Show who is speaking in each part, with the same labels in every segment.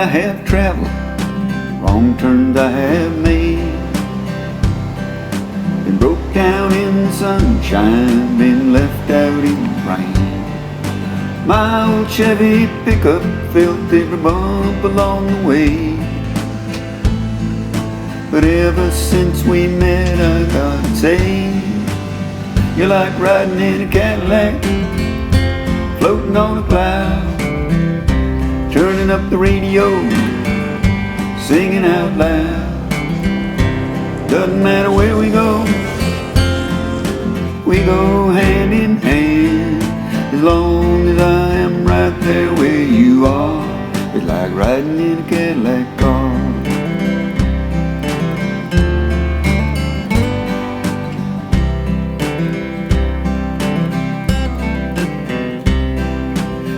Speaker 1: have traveled, wrong turns I have made. Been broke down in the sunshine, been left out in the rain. My old Chevy pickup felt every bump along the way. But ever since we met, I gotta say, you're like riding in a Cadillac, floating on a cloud, turning up the radio, singing out loud. Doesn't matter where we go hand in hand. As long as I am right there where you are, it's like riding in a Cadillac car.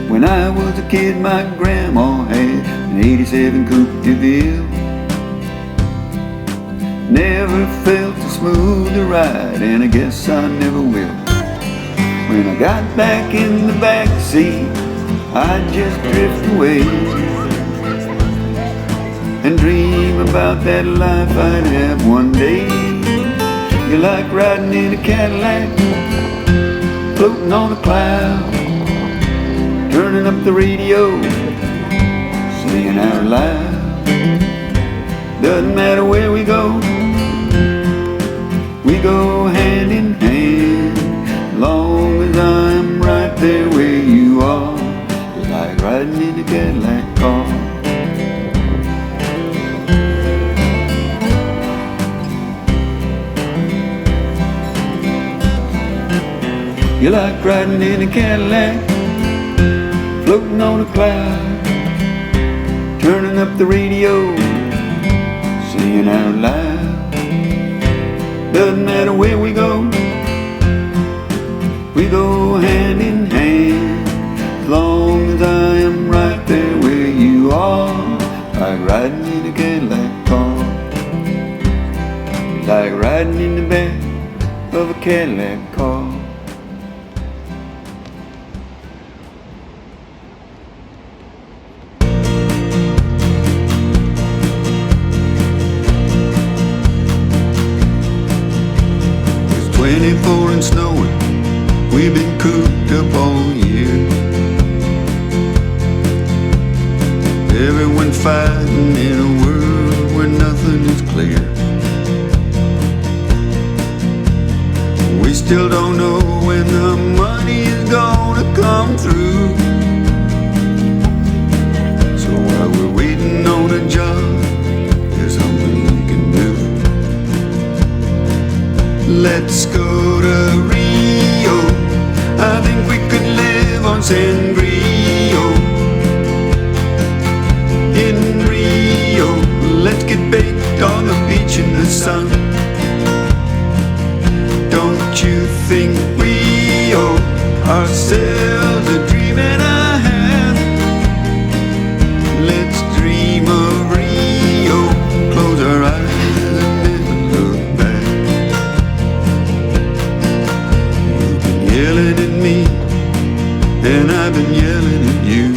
Speaker 1: When I was a kid, my grandma had an 87 Coupe de Ville. Never felt a smoother ride, and I guess I never will. When I got back in the back seat, I'd just drift away and dream about that life I'd have one day. You're like riding in a Cadillac, floating on a cloud, turning up the radio, singing out loud. Doesn't matter where we go hand in hand. Long as I'm right there where you are, it's like riding in a Cadillac car. You're like riding in a Cadillac, floating on a cloud, turning up the radio, singing out loud. Doesn't matter where we go hand in hand. As long as I am right there where you are, like riding in a Cadillac car, like riding in the back of a Cadillac car. It's 24 and snowing, we've been cooped up all year. Everyone fighting in a world where nothing is clear. We still don't know when the money is gonna come through. So while we're waiting on a job, there's something we can do. Let's go to Rio. I think we could live on Sangrio. In Rio, let's get baked on the beach in the sun. Don't you think we owe ourselves a dream and a half? Let's dream of Rio, close our eyes and then look back. You've been yelling at me, and I've been yelling at you.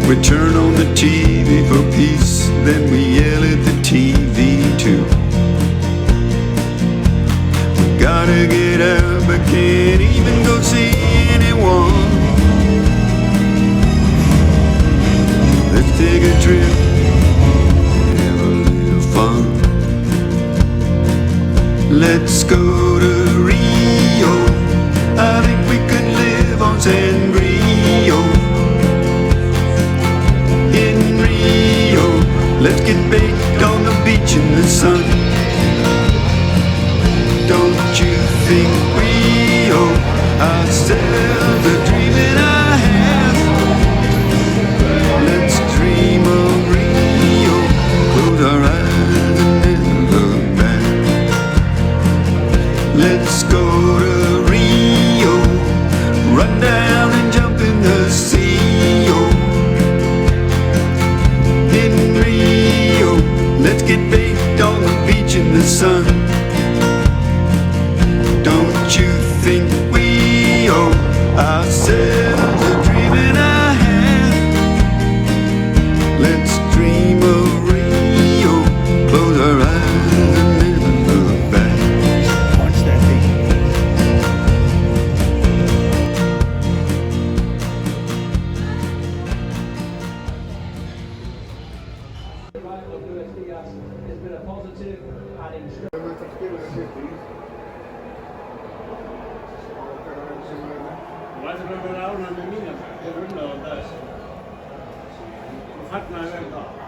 Speaker 1: We turn on the TV for peace, then we yell at the TV too. We gotta get out, but can't even go see anyone. Let's take a trip and have a little fun. Let's go to Rio. I think we could live on Sangrio. In Rio, let's get baked on the beach in the sun. Don't you think we owe ourselves a dream and a half? Let's dream of Rio, close our eyes and then look back. Let's go to Rio, run down and jump in the sea. Let's get baked on the beach in the sun. Don't you think we owe ourselves a dream and a half?
Speaker 2: it's been a positive and
Speaker 3: Vad ska du göra när ni minns? Det rullar och där. Och fattnar väl då.